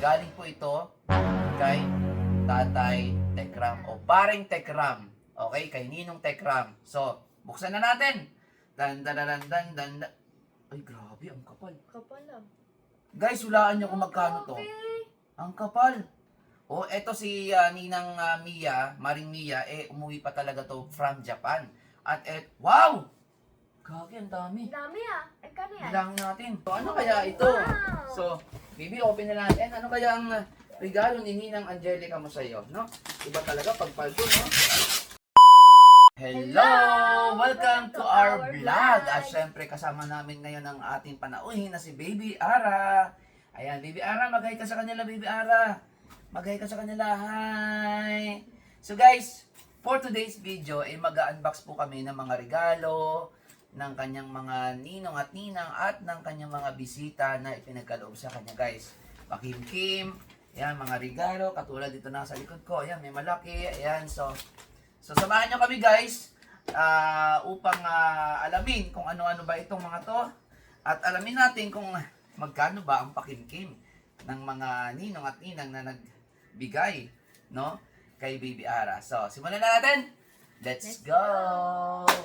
Galing po ito kay Tatay Tekram o Paring Tekram. Okay, kay Ninong Tekram. So, buksan na natin. Dan dan dan dan dan. Ay, grabe, ang kapal. Kapal ah. Guys, hulaan nyo kung magkano to. Grabe. Ang kapal. O, eto si Ninang Mia, Maring Mia, umuwi pa talaga to from Japan. At wow! Gagi, ang dami. Ang dami ah. Ay, kano yan? Bilangin natin. So, ano kaya ito? Wow! So, Bibi, open na natin. Ano kaya ang regalo ni Ninang Angelica mo sa'yo, no? Iba talaga pagpaldo, no? Hello! Welcome to our vlog! At syempre, kasama namin ngayon ang ating panauhin na si Baby Ara. Ayan, Baby Ara, mag-hi ka sa kanila, Baby Ara. Mag-hi ka sa kanila, hi! So guys, for today's video, mag-unbox po kami ng mga regalo ng kanyang mga ninong at ninang at ng kanyang mga bisita na ipinagkaloob sa kanya, guys. Pakimkim, ayan, mga regalo, katulad dito na sa likod ko, ayan, may malaki, ayan, so samahan nyo kami, guys, upang alamin kung ano-ano ba itong mga to, at alamin natin kung magkano ba ang pakimkim ng mga ninong at ninang na nagbigay, no, kay Baby Ara. So, simulan na natin! Let's go!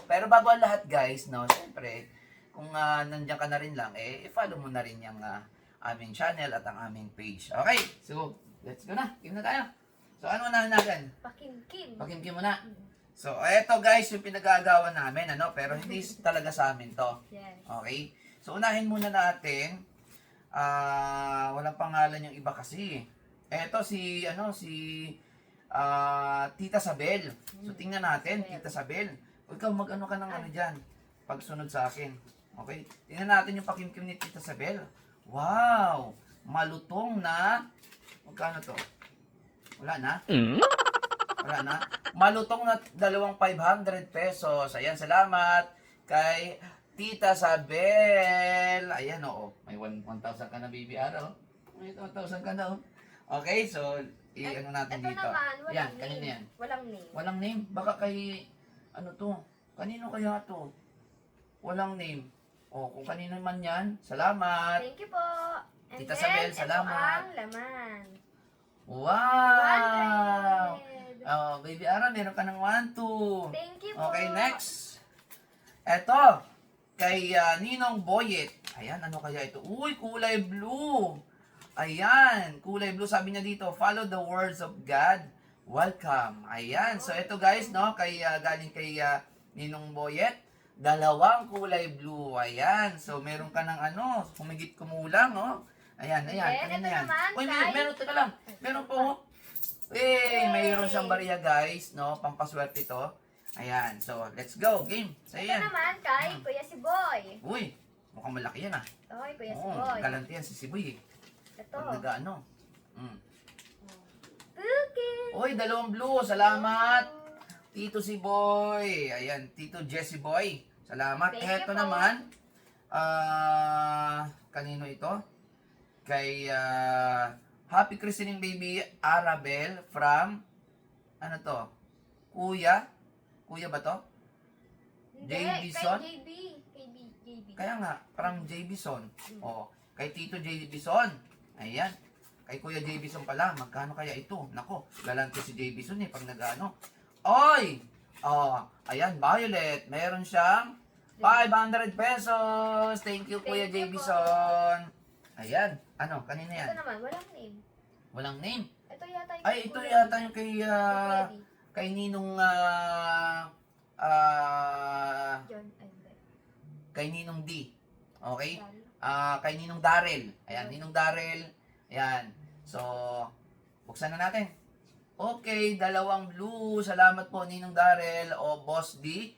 Pero bago ang lahat, guys, no, siyempre, kung nandiyan ka na rin lang, i-follow mo na rin yung aming channel at ang aming page. Okay, so, let's go na. Game na tayo. So, ano unahin natin? Pakimkim. Pakimkim muna. So, eto guys, yung pinagagawa namin, ano, pero hindi talaga sa amin to. Yes. Okay? So, unahin muna natin, walang pangalan yung iba kasi. Eto si, Tita Sabel. So, tingnan natin, Tita Sabel. Ikaw, mag-ano ka ng ano dyan, pagsunod sa akin. Okay? Tingnan natin yung pakimkim ni Tita Sabel. Wow! Malutong na, magkano to? Wala na? Wala na? Malutong na 2,500 pesos. Ayan, salamat kay Tita Sabel. Ayan, oo. May 1,000 ka na, Baby Ara. May 1,000 ka na, oh. Okay, so, ano natin Ito dito. naman, walang Yan, name. kanina yan. Walang name. Walang name? Baka kay, ano to? Kanino kaya to? Walang name. O, kung kanino man yan, salamat. Thank you po. And Tita then, Sabel, salamat. ito ang laman. Wow! 100. Oh, Baby Ara, meron ka ng 1, 2. Thank you po. Okay, next. Eto, kay Ninong Boyet. Ayan, ano kaya ito? Uy, kulay blue. Ayan, kulay blue. Sabi niya dito, follow the words of God. Welcome. Ayan, so ito guys, no, kay galing kay Ninong Boyet. 2 kulay blue. Ayan, so meron ka ng ano, humigit kumulang, no? Ayan, ayan, Then, kanina ito yan. naman, Uy, kay- meron, teka lang. Meron po. Mayroon siyang bariya, guys, no? Pampaswerte ito. Ayan, so let's go, game. So, Ito ayan. naman kay Kuya Siboy. Uy, mukhang malaki yan, ah. Okay, Kuya Oo, Siboy. galante yan si Siboy, eh. Ito. Pag nag-ano. Cookie. Uy, 2 blue, salamat. Tito Siboy. Ayan, Tito Jesse Boy. Salamat. Thank you Eto po. naman, kanino ito? Kay Happy Christening Baby Arabel from, ano to? Kuya? Kuya ba to? Hindi, JB kay Son? JB. JB. Kaya nga, parang JB Son. O, kay Tito JB Son. Ayan. Kay Kuya JB Son pala, magkano kaya ito? Nako, galante si JB Son pag nag-ano. Oy! Oh, ayan, Violet. Meron siyang 500 pesos. Thank you, Kuya Thank JB you po. Son. Ayan. Ano, kanina yan? Ito naman, walang name. Walang name. Ito yata yung Ay, ito Kuya- yata yung kay, Kuya D. kay Ninong, John, ay, hindi. kay Ninong D. Okay? Sorry. Kay Ninong Darrell. Ayan, Ninong Darrell. Ayan. So, buksan na natin. Okay, 2 blue. Salamat po, Ninong Darrell o Boss D.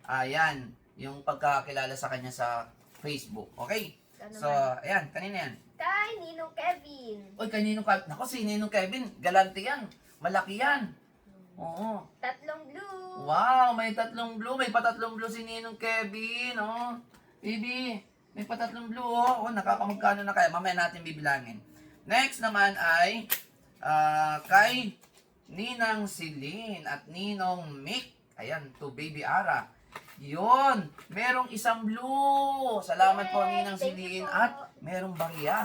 Ayan, yung pagkakilala sa kanya sa Facebook. Okay? Ito So, naman. ayan, kanina yan. Kay Ninong Kevin. Uy, kay Ninong Kevin. Naku, si Ninong Kevin. Galante yan. Malaki yan. Oo. 3 blue. Wow, may 3 blue. May pa 3 blue si Ninong Kevin. Oh. Baby, may pa 3 blue. Oh, nakakamagkano na kaya. Mamaya natin bibilangin. Next naman ay kay Ninang Celine at Ninong Mick. Ayan, to Baby Ara. Yun, merong 1 blue. Salamat po, Yay! Ninang Thank you Celine. po. At merong bariya.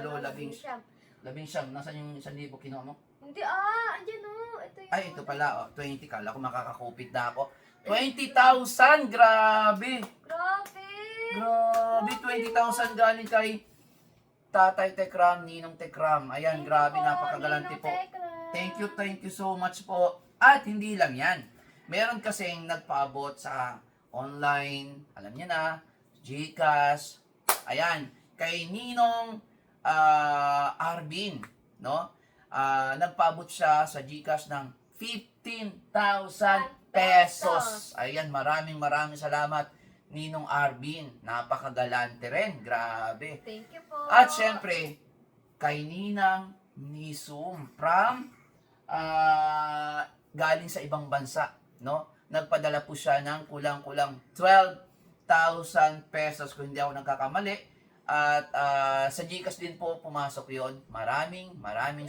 walo, labing siyam. Nasaan yung 1,000 kinuha mo? Hindi andyan ito yung... Ay, ito pala, 20. Kala ko makakakupit na ako. 20,000! Grabe! Grabe! Grabe, 20,000 galing kay Tatay Tekram, Ninong Tekram. Ayan, grabe, napakagalante po. Thank you so much po. At hindi lang yan. Meron kasing nagpaabot sa online, alam niyo na, GCash. Ayan, kay Ninong Arbin, no? Nagpaabot siya sa GCash ng 15,000 pesos. Ayan, maraming salamat, Ninong Arbin. Napakagalante rin. Grabe. Thank you po. At syempre, kay Ninang Nisum from galing sa ibang bansa, no? Nagpadala po siya ng kulang-kulang 12,000 pesos kung hindi ako nagkakamali. At sa GCash din po pumasok yon. Maraming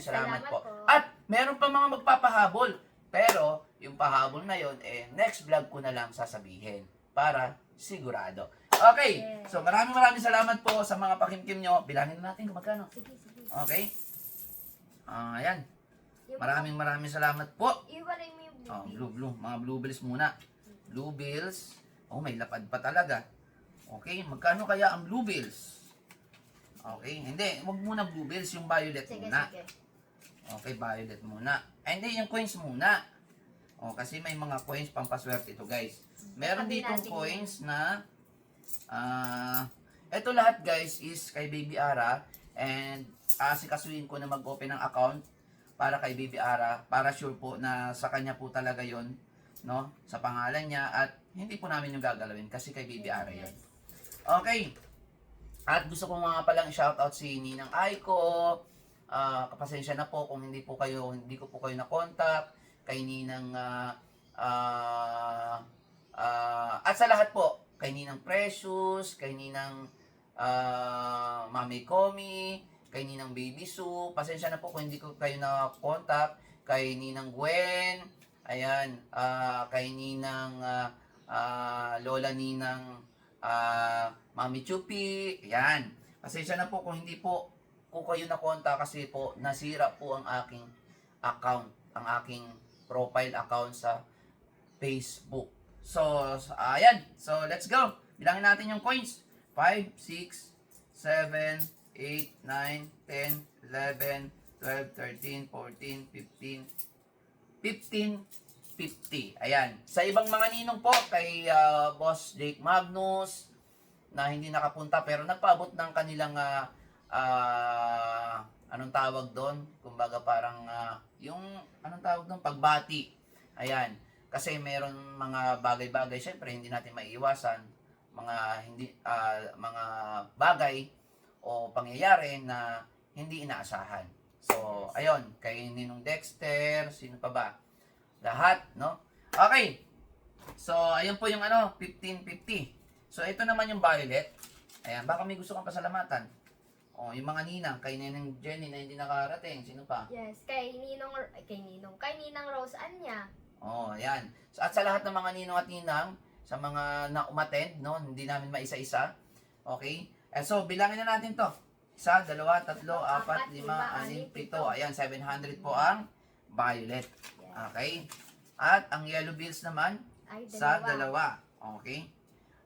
salamat po. At meron pa mga magpapahabol. Pero yung pahabol na yon, next vlog ko na lang sasabihin para sigurado. Okay, so maraming salamat po sa mga pakimkim nyo. Bilangin na natin kung magkano. Sige. Okay? Ayan. Maraming salamat po. Iwalay mo yung Blue. Mga blue bills muna. Blue bills. May lapad pa talaga. Okay, magkano kaya ang blue bills? Okay, hindi. Wag muna blue bills, yung violet muna. Sige. Okay, violet muna. Ay, hindi, yung coins muna. Kasi may mga coins pampaswerte ito, guys. Meron ditong coins na ito lahat, guys, is kay Baby Ara. And asikasuhin ko na mag-open ng account para kay Baby Ara. Para sure po na sa kanya po talaga yon, no? Sa pangalan niya. At hindi po namin yung gagalawin kasi kay Baby Ara yon. Okay. At gusto ko nga palang shoutout si Ninang Aiko. Kapasensya na po kung hindi ko po kayo na-contact. Kay Ninang at sa lahat po, kay Ninang Precious, kay Ninang Mami Komi, kay Ninang Baby Sue. Pasensya na po kung hindi ko kayo na-contact. Kay Ninang Gwen, Ayan, kay Ninang, Lola Ninang, Mami Chupi. Ayan. Pasensya na po kung hindi po ko kayo nakonta kasi po nasira po ang aking account, ang aking profile account sa Facebook. So, ayan. So, let's go. Bilangin natin yung coins. 5, 6, 7, 8, 9, 10, 11, 12, 13, 14, 15, 15, 50. Ayan. Sa ibang mga ninong po, kay Boss Jake Magnus, na hindi nakapunta pero nagpaabot ng kanilang anong tawag doon? Kumbaga parang yung anong tawag doon? Pagbati. Ayan. Kasi meron mga bagay-bagay, syempre hindi natin maiiwasan mga mga bagay o pangyayari na hindi inaasahan. So, ayun, kay Ninong Dexter, sino pa ba? Lahat, no? Okay. So, ayun po yung 1550. So, ito naman yung violet. Ayan, baka may gusto kang pasalamatan. O, yung mga ninang, kay Ninang Jenny na hindi nakarating. Sino pa? Yes, kay Ninang Rose Anya. Oh, ayan. So, at sa lahat ng mga ninong at ninang, sa mga na-umattend, no? Hindi namin maisa-isa. Okay? And so, bilangin na natin to. 1, 2, 3, 4, 5, 6, 7. Ayan, 700 po ang violet. Okay? At ang yellow bills naman, Ay, sa 2. Okay?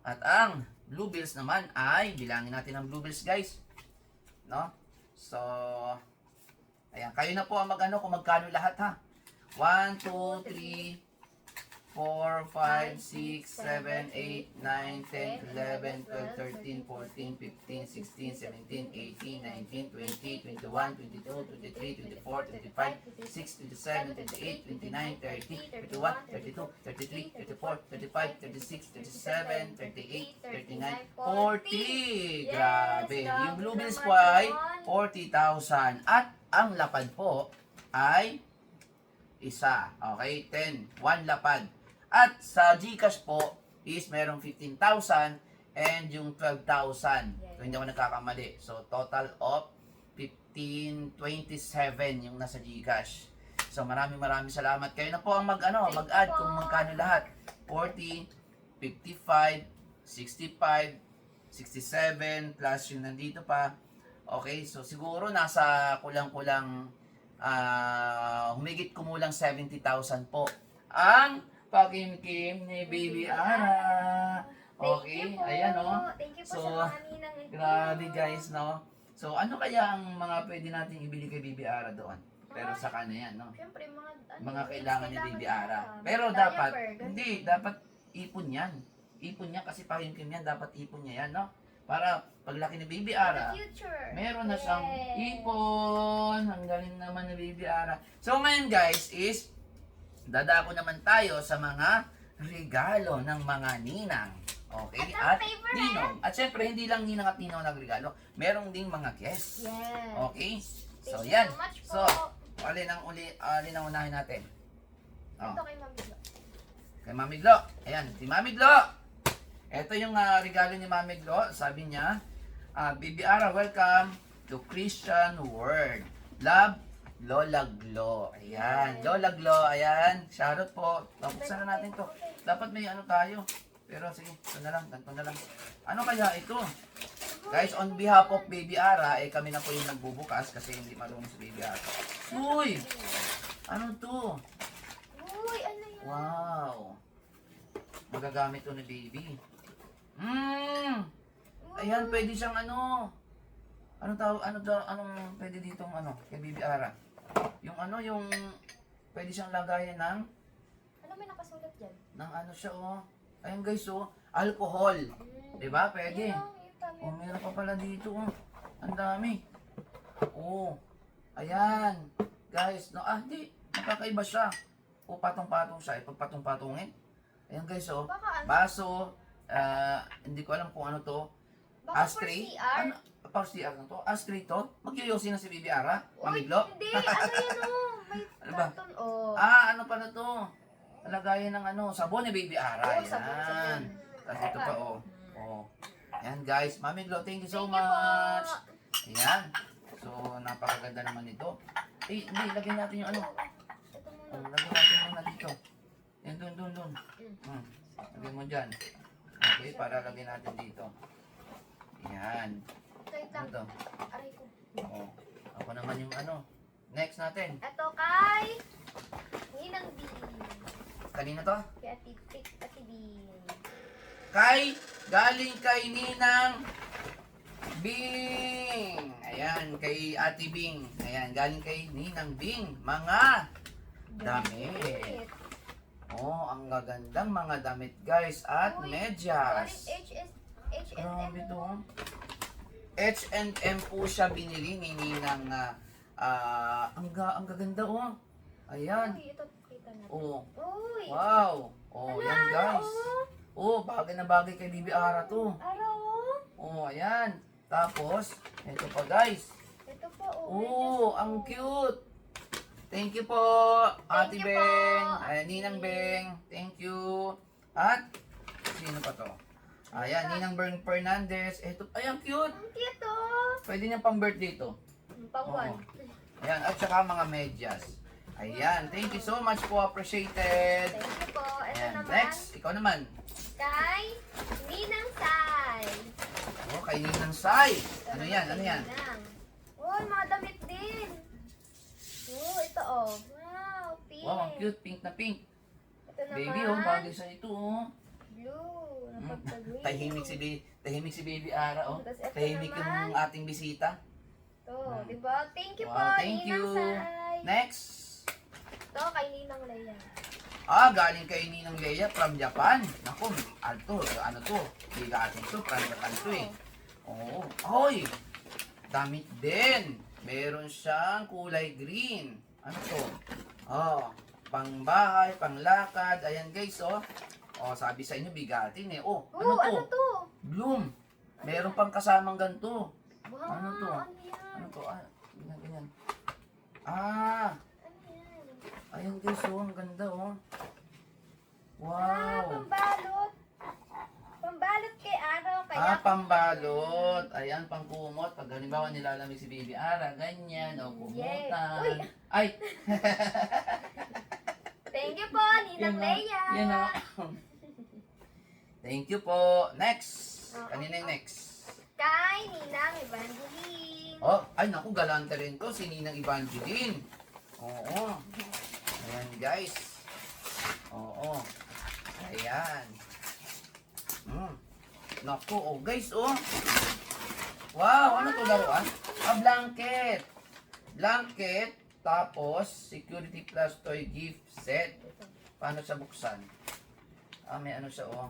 At ang blue bills naman ay, bilangin natin ang blue bills, guys. No? So, ayan. Kayo na po ang kung magkano lahat, ha? 1, 2, 3, 4, 5, 6, 7, 8, 9, 10, 11, 12, 13, 14, 15, 16, 17, 18, 19, 20, 21, 22, 23, 24, 25, 26, 27, 28, 29, 30, 31, 32, 33, 34, 35, 36, 37, 38, 39, 40! Grabe! Yung blue bills po ay 40,000. At ang lapad po ay isa. Okay? 10. 1 lapad. At sa GCash po is merong 15,000 and yung 12,000. So, hindi ako nagkakamali. So, total of 1527 yung nasa GCash. So, maraming salamat. Kayo na po ang mag-add kung magkano lahat. 40, 55, 65, 67, plus yung nandito pa. Okay? So, siguro nasa kulang-kulang humigit kumulang 70,000 po ang pakimkim ni Baby Ara. Okay, ayan Thank you po So, sa mga ninang and grabe ninong. guys, no? So, ano kaya ang mga pwede natin ibili kay Baby Ara doon? Pero sa kanya yan, no? Siyempre, Mga kailangan ni Baby Ara. nila. Pero Diaper, dapat, ganun. hindi, dapat ipon yan. Ipon yan kasi pakimkim yan, dapat ipon niya yan, no? Para paglaki ni Baby For Ara, the future. meron na siyang Yes. ipon. Ang galing naman ni Baby Ara. So ngayon guys is, dadako naman tayo sa mga regalo ng mga ninang. Okay? At ang favorite. ninong. At syempre, hindi lang ninang at ninong nagregalo. Merong ding mga guests. Yes. Okay? So, Thank you yan. so much po. So, alin ang unahin natin? Oh, Ito kay Mami Glo. kay Mami Glo. Ayan, si Mami Glo. Ito yung regalo ni Mami Glo. Sabi niya, Baby Ara, welcome to Christian Word. Love, Lola Glo. Ayan, Lola Glo. Ayan, shoutout po. Buksan na natin to. Dapat may tayo. Pero sige, ito na lang, ganito na lang. Ano kaya ito? Guys, on behalf of Baby Ara, kami na po yung nagbubukas kasi hindi marunong si Baby Ara. Uy! Ano to? Uy, ano yan? Wow! Magagamit to ni Baby. Uy. Ayan, pwede siyang anong pwede ditong kay Baby Ara? Yung pwede siyang lagayan ng Ano may nakasulat dyan? siya Ayan guys alcohol. Diba? Pwede. Yung kami. Meron pa pala dito Ang dami. Ayan. Guys, hindi. Nakakaiba siya. Patong-patong siya. Pagpatong-patungin. Ayan guys Baka ano? baso. Hindi ko alam kung ano to. Baka Ashtray. for CR. For CR na to. Ashtray to. Magyoyosi na si Baby Ara. Uy, Mamiglo. hindi. Ano yan May Ano ba? karton Ano pala to? Lagayan ng sabon ni Baby Ara. Ayan. Tapos ito pa Ayan guys. Mami Glo, thank you so Thank you po. much. Ayan. So, napakaganda naman ito. Hindi, lagyan natin yung Ito muna. lagyan natin muna dito. Ito. Yan, doon. Mm. Lagyan mo dyan. Okay, para lagyan natin dito. Yan. Wait Ano lang. to? Aray ko. Oo. Ako naman yung ano. Next natin. Ito kay Ninang B. Kanina to? Kay Ate B. Galing kay Ninang Bing. Ayan, kay Ate Bing. Ayan, galing kay Ninang Bing. Mga damit. Oh, ang gagandang mga damit guys at Uy, medyas. H&M. Grabe to. H&M po siya binili ni Ninang ang gaganda oh. Ayan. Uy, ito kita natin. Oh. Uy. Wow. Oh, yan guys. Oh. Oh, bagay na bagay kay Bibi Ara to. Araw. Oh, ayan. Tapos, ito pa guys. Ito po. Oh, ang cute. Thank you po, Ate Thank you Beng. po, Ay, Ate Ninang Beng. Beng. Thank you. At, sino pa to? Ayan, Ninang Beng Fernandez. Ito, ay, ang cute. Ang cute oh. Pwede niyang pang-birthday to. Pang-one. Ayan, at saka mga medyas. Ayan, thank you so much po. Appreciated. Thank you po. Ito Ayan, naman. next, ikaw naman. Kay Ninang Sai. Oh, kay Ninang Sai. Ito Ano naman yan? kay Ano yan? Ninang. Oh, mga damit din. Oh, ito oh. Wow, pink. Wow, ang cute. Pink na pink. Ito naman. Baby, oh, bagay sa ito, oh. Blue. Napagka-green. Tahimik si Baby Ara, oh. Tapos ito Tahimik naman. yung ating bisita. Ito, di ba? Thank you po, Wow, thank you. Ninang Sai. Next. Ito, kay Ninang Leia. Galing kay Ninang Leia from Japan. Naku, ano to? Bigatin to, from Japan to eh. Oo. Hoy! Damit din. Meron siyang kulay green. Ano to? Oh, pangbahay, panglakad. Ayan guys, oh. Oh, sabi sa inyo bigatin eh. Oh, ano to? Ano to? Bloom. Meron pang kasamang ganito. Wow, Ano to? ano yan? Ano to? Ganyan. Ano yan? Ayan guys, oh. Ang ganda, oh. Ah, Wow. pambalot. Pambalot kay Araw. Kaya Pambalot. Ayan, pangkumot. Pag halimbawa nilalamig si Baby Ara, ganyan, o Yay. kumutan. Uy. Ay! Thank you po, Ninang Leia. Yan o. Thank you po. Next. Oo. Kanina yung next. Kay Ninang Evangeline. Oh, ay naku, galante rin to. Si Ninang Evangeline. Oo. Ayan guys. Oo. Ayan. Naku, oh guys, oh. Wow, ano to laruan? Blanket. Blanket, tapos security plus toy gift set. Paano siya buksan? May ano siya, oh.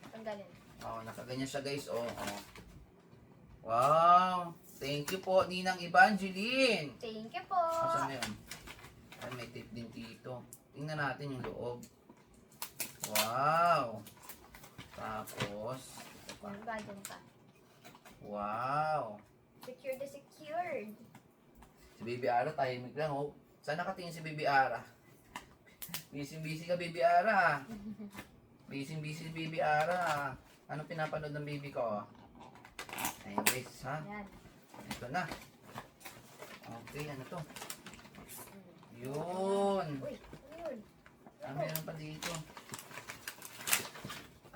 Tanggalin. Oh, nakaganyan siya guys, oh. Wow. Thank you po, Ninang Evangeline. Thank you po. Asan na yun? Ay, may tape din dito. Tingnan natin yung loob. Wow. Tapos, ito pa. Ganyan pa. Wow. Secured na secured. Si Baby Ara, tahimik lang, oh. Saan nakatingin si Baby Ara? Busy ka, Baby Ara. Busy si Baby Ara. Ano pinapanood ng baby ko? Ayun guys, ha? Yan. Ito na. Okay, ano to? Yun. Uy, ano yun? Meron pa dito.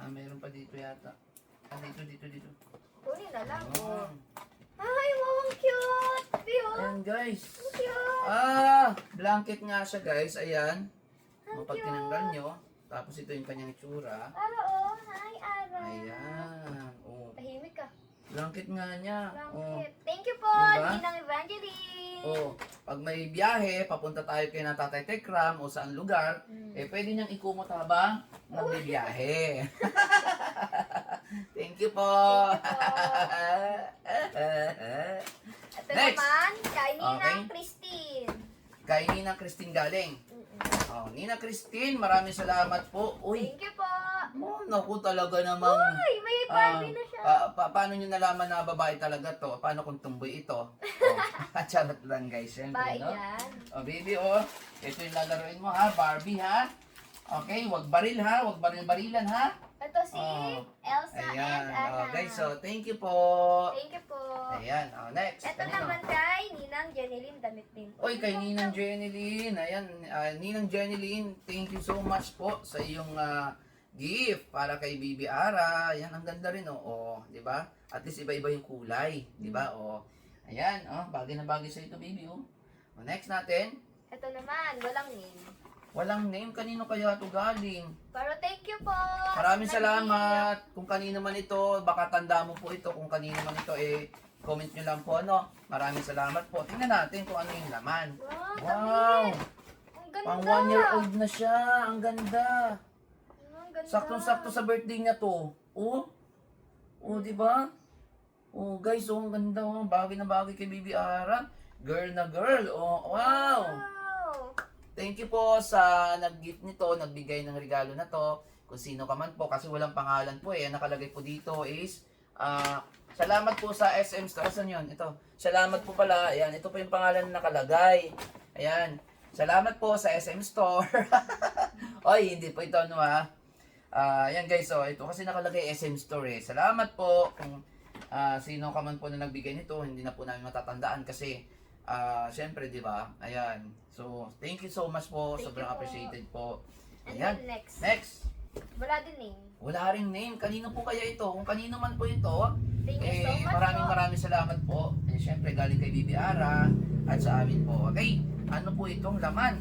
Meron pa dito yata. Dito. Kunin na lang. Ayan. Ay, wow, ang cute. Pio. Ayan guys. Ang cute. Blanket nga siya guys. Ayan. Ang Pag cute. tinanggal nyo, tapos ito yung kanyang itsura. Ara, oh. Hi, Ara. Ayan. Oh. Tahimik ka. Blanket nga niya. Oh. Blanket. Thank you po, Diba? Ninang Evangeline. Oh. Pag may biyahe, papunta tayo kay Natatay Tekram o saan lugar, pwede niyang ikumot habang nagbibiyahe. Thank you po. Ito Next. naman, kay Ninang Okay. Christine. Kay Ninang Christine galing. Nina Christine, maraming salamat po. Uy, Thank you po. naku talaga namang... Uy, may Barbie na siya. Paano nyo nalaman na babae talaga to? Paano kung tumboy ito? Charot lang guys, syempre, Ba, no? yan. Baby, ito yung lalaroin mo ha, Barbie ha. Okay, wag baril ha, wag baril-barilan ha. Ito si Oh. Elsa Ayan. and Anna. Guys, so thank you po. Thank you po. Ayan. Next. Ito Kanino? naman kay Ninang Jeneline, damit din po. Oy, kay Ninang Jeneline. Ayan, Ninang Jeneline, thank you so much po sa iyong gift para kay Bibi Ara. Ayan, ang ganda rin, oh. Oh, di ba? At least iba-iba yung kulay, di ba? Oh. Ayan, oh, bagay na bagay sa ito, baby, oh. Next natin, Ito naman, walang name. walang name. Kanino kaya ito galing? Pero thank you po. Maraming Nag-iiyak. salamat. Kung kanino man ito, baka tanda mo po ito. Kung kanino man ito, comment nyo lang po, ano. Maraming salamat po. Tingnan natin kung ano yung laman. Wow, Wow! damit. Ang ganda. Pang 1-year-old na siya. Ang ganda. Ang ganda. Saktong-sakto sa birthday niya to. Oh. Oh, di ba? Oh, guys, oh, ang ganda, oh. Bagay na bagay kay Bibi Ara. Girl na girl. Oh, wow. Wow. Thank you po sa nag-gift nito, nagbigay ng regalo na to. Kung sino ka man po, kasi walang pangalan po eh. Ang nakalagay po dito is, salamat po sa SM Store. Saan yun? Ito. Salamat po pala. Ayan, ito po yung pangalan na nakalagay. Ayan. Salamat po sa SM Store. Oy, hindi po ito, ano ha. Ayan guys, so ito kasi nakalagay SM Store eh. Salamat po kung sino ka man po na nagbigay nito. Hindi na po namin matatandaan kasi syempre, di ba? Ayan. So, thank you so much po. Thank Sobrang you po. appreciated po. And Ayan. then next. Next. Wala din name. Wala ring name. Kanino po kaya ito? Kung kanino man po ito, Thank you so much maraming salamat po. Eh, syempre, galing kay Bibi Ara at sa amin po. Okay, ano po itong laman?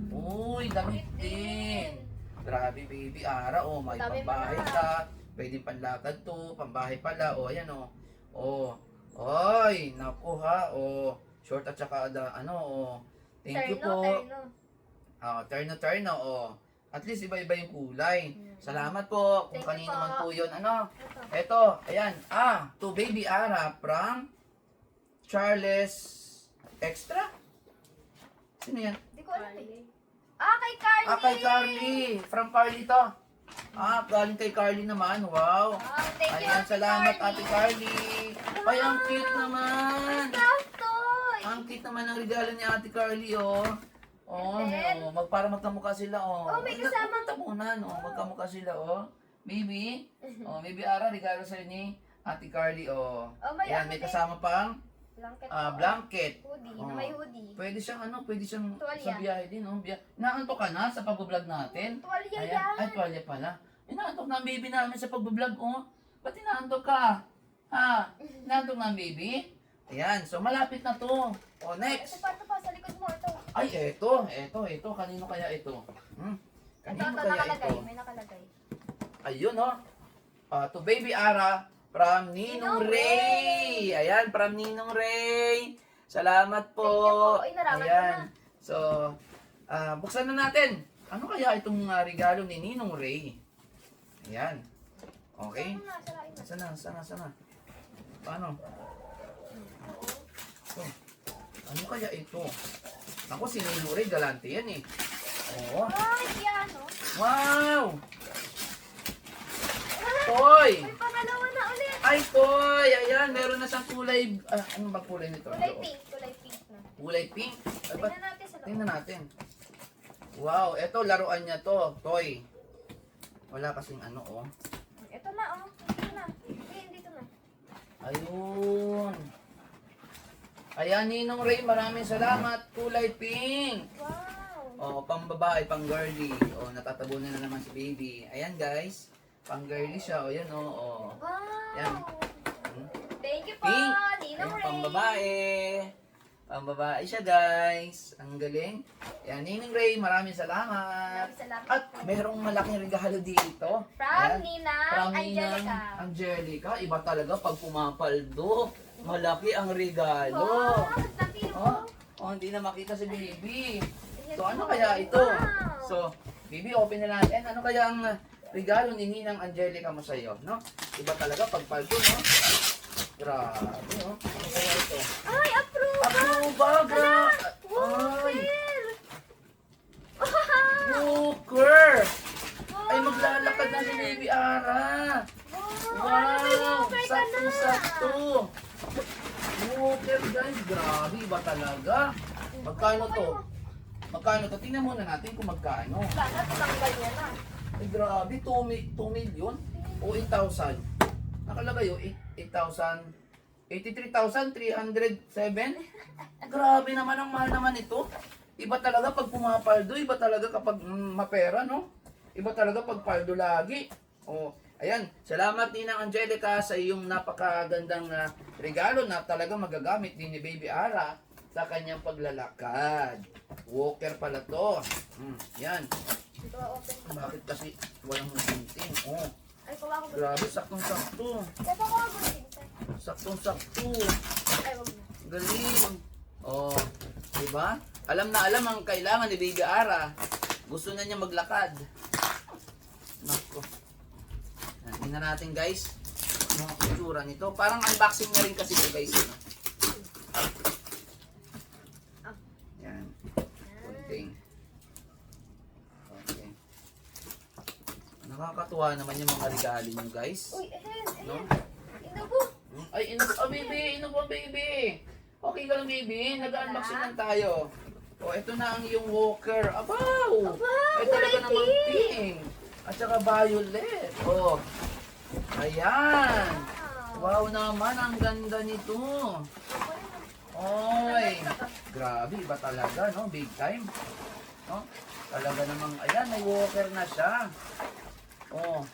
Uy, damit din. Grabe, Bibi Ara. Oh, may Dami pambahay mga. ka. Pwede panlakad to. Pambahay pala. Oh, ayan oh. Oh. Oy, naku ha. Oh, short at saka oh. Thank you po. Terno. Oh. At least iba-iba yung kulay. Salamat po kung Thank you kanino po. man po yun. Ano? Ito. Eto, ayan. To Baby Ara from Charles Extra? Sino yan? Hindi ko alam eh. Kay Carly. Kay Carly. From Carly to. Galing kay Carly naman. Wow. Thank you, Ayan, Ate salamat Carly. Ate Carly. Ay, ang cute naman. Love toy. Ang cute naman ng regalo ni Ate Carly, oh. Oh, And then, para magkamukha sila, oh. Oh, may kasamang- tabunan, oh. Magkamukha sila, oh. Baby, Baby Ara, regalo sa'yo ni Ate Carly, oh. Oh, may Ayan, ano may din. kasama pang Blanket. blanket. Hoodie. Oh. Na may hoodie. Pwede siyang Tuwalya. sa biyahe din, oh. Naantok ka na sa pag-vlog natin? Tuwalya Ayan, yan. ay, tuwalya pala. Inaantok na ang baby namin sa pag-vlog, oh. Ba't inaantok ka? Ha? Inaantok na ang baby? Ayan, so malapit na to. Oh, next. Ito pa, sa likod mo. Ito. Ay, eto. Kanino kaya ito? Kanino Ito, kaya nakalagay. ito? May nakalagay. Ayun, oh. To Baby Ara from Ninong Ninong Ray. Ayan, from Ninong Ray. Salamat po. Thank you po. Ay, naraman ko Ayan. na. So, buksan na natin. Ano kaya itong regalo ni Ninong Ray? Ayan. Okay. Saan na? Sarain na. Sana. Paano? So, ano kaya ito? Ako, si Ninong Ray, galante yan eh. Oo. Ay, piano. Wow! Toy! May pangalawa na ulit. Ay, toy! Ayan, meron na siyang kulay. Ano ba kulay nito? Kulay pink. Kulay pink na. Kulay pink? Ay, ba't- Tingnan natin sa loob. Tingnan natin. Wow, eto, laruan niya to. Toy. Wala kasing oh. Ito na, oh. Dito na. Dito na. Ayun. Ayan, Ninong Ray, maraming salamat. Kulay pink. Wow. Pang-babae, pang-girly. Natatabunan na naman si baby. Ayan, guys. Pang-girly siya. Yan, Wow. Yan. Thank you po, Pink. Ninong Ayan, Ray. pang-babae. Pang-babae siya, guys. Ang galing. Ayan, Ninong Ray, maraming salamat. Maraming salamat At po. merong malaking regalo dito. From Ayan. Ninang From Angelica. Ninang Angelica. Iba talaga pag pumapaldo. Malaki ang regalo. Wow, laki mo. Hindi na makita si baby. Ayan So, ano po. kaya ito? Wow. So, baby, open na natin. Ano kaya ang regalo ni Ninang Angelica mo sa iyo, no? Iba talaga pag paldo, no? Grabe, no? Ano kaya ito? Ay, approve! Baga! Ay, Wow! Walker! Ay, maglalakad na si Baby Ara! Wow! May walker ka na! Sakto-sakto! Walker, guys! Grabe, iba talaga! Magkano to? Magkano to? Tingnan muna natin kung magkano. Sana tumanggal niya na. Ay, grabe, 2 million o 8,000. Nakalagay o 8,000, 83,307. Grabe naman, ang mahal naman ito. Iba talaga pag pumapaldo, iba talaga kapag mapera, no? Iba talaga pag paldo lagi. O, ayan, salamat Ninang Angelica sa iyong napakagandang regalo na talaga magagamit din ni Baby Ara sa kanyang paglalakad. Walker pala to. Yan. Ito, open. Bakit kasi walang gunting? Oh, Ay, kuha ko. grabe, saktong-sakto. Ito ko ako. Saktong-sakto. Ay, wag na. Galing. Oh, diba? Alam na alam ang kailangan ni Baby Ara. Gusto na niya maglakad. Nako. Tingnan natin guys. Ano ang itsura nito? Parang unboxing na rin kasi ito guys. Ano? Yan. Kunting. Okay. Nakakatuwa naman yung mga regalo nyo guys. Uy, ayan, No? ayan. Inubo. Ay, baby, baby. Okay ka lang, baby. Nag-unboxing lang tayo. O, ito na ang iyong walker. Abaw! Ay, talaga kulay namang pink. pink. At saka violet. O. Ayan. Wow naman, ang ganda nito. Oy. Grabe, iba talaga, no? Big time. No? Talaga namang, ayan, may walker na siya. O.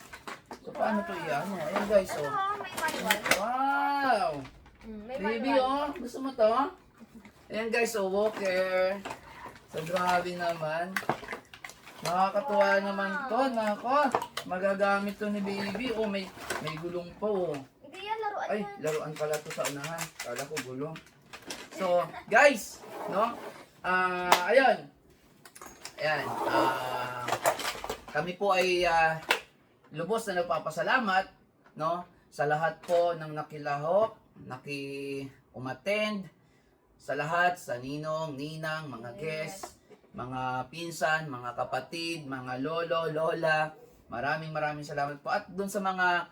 So, paano to iyan? Ayan, guys, Ito, o. may manual. Wow! May Baby, manual. oh. Gusto mo to? Ayan guys, so walker. So grabe naman. Nakakatuwa naman to. Nako, magagamit to ni baby. Oh, may gulong pa oh. Hindi yan, laruan Ay, yan. laruan pala to sa unahan. Kala ko gulong. So, guys, no? Ayun. Ayan. Kami po ay lubos na nagpapasalamat, no? Sa lahat po ng nakilahok, umattend, sa lahat, sa ninong, ninang, mga guests, mga pinsan, mga kapatid, mga lolo, lola, maraming salamat po. At dun sa mga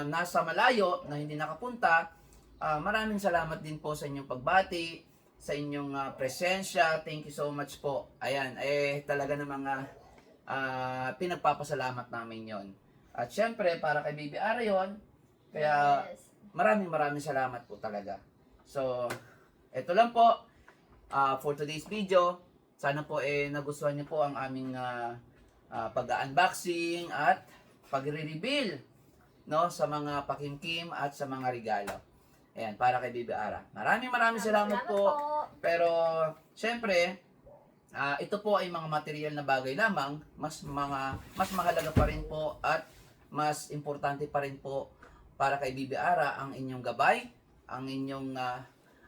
nasa malayo na hindi nakapunta, maraming salamat din po sa inyong pagbati, sa inyong presensya. Thank you so much po. Ayan, talaga na mga pinagpapasalamat namin yon. At syempre, para kay Baby Ara yun, kaya Yes. maraming salamat po talaga. So, ito lang po for today's video. Sana po nagustuhan niyo po ang aming pag-unboxing at pagre-reveal, no, sa mga pakimkim at sa mga regalo. Ayan, para kay Baby Ara. Maraming salamat po. Pero, syempre, ito po ay mga material na bagay lamang. Mas mahalaga pa rin po at mas importante pa rin po para kay Baby Ara ang inyong gabay, ang inyong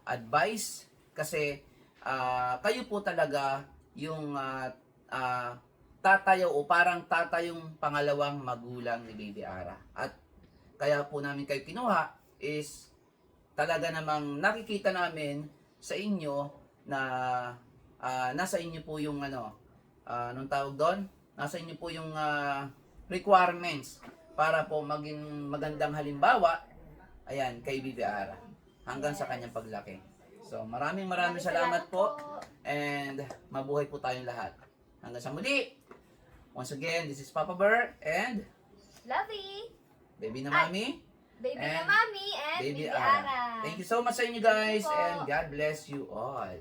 advice, kasi kayo po talaga yung tatayo o parang tatayong pangalawang magulang ni Baby Ara. At kaya po namin kayo kinuha is talaga namang nakikita namin sa inyo na nasa inyo po yung anong tawag doon? Nasa inyo po yung requirements para po maging magandang halimbawa, ayan, kay Baby Ara hanggang sa kanyang paglaki. So, maraming salamat po and mabuhay po tayong lahat. Hanggang sa muli. Once again, this is Papa Bear and Lovey. Baby na Mami. Baby na And Mami and Baby Ara. Thank you so much sa inyo guys Thank you po. and God bless you all.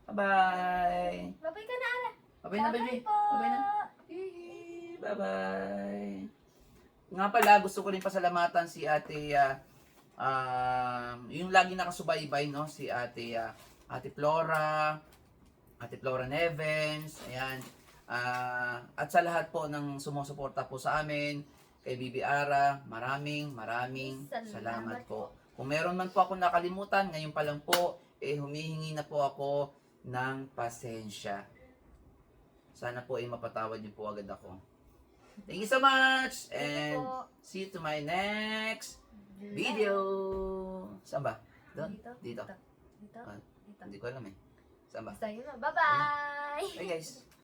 Bye-bye. Babay ka na, Ara. Bye-bye na, baby. po. Bye-bye na. Hihi. Bye-bye. Nga pala, gusto ko rin pasalamatan si Ate, yung lagi nakasubaybay, no? Si Ate Flora Nevens, ayan. At sa lahat po ng sumusuporta po sa amin, kay Baby Ara, maraming salamat po. Kung meron man po ako nakalimutan, ngayon pa lang po, humihingi na po ako ng pasensya. Sana po mapatawad niyo po agad ako. Thank you so much and see you to my next video. Saan ba? Doon? Dito. Dito. Hindi ko alam eh. Saan ba? Basta yun na. Bye-bye. Hey guys.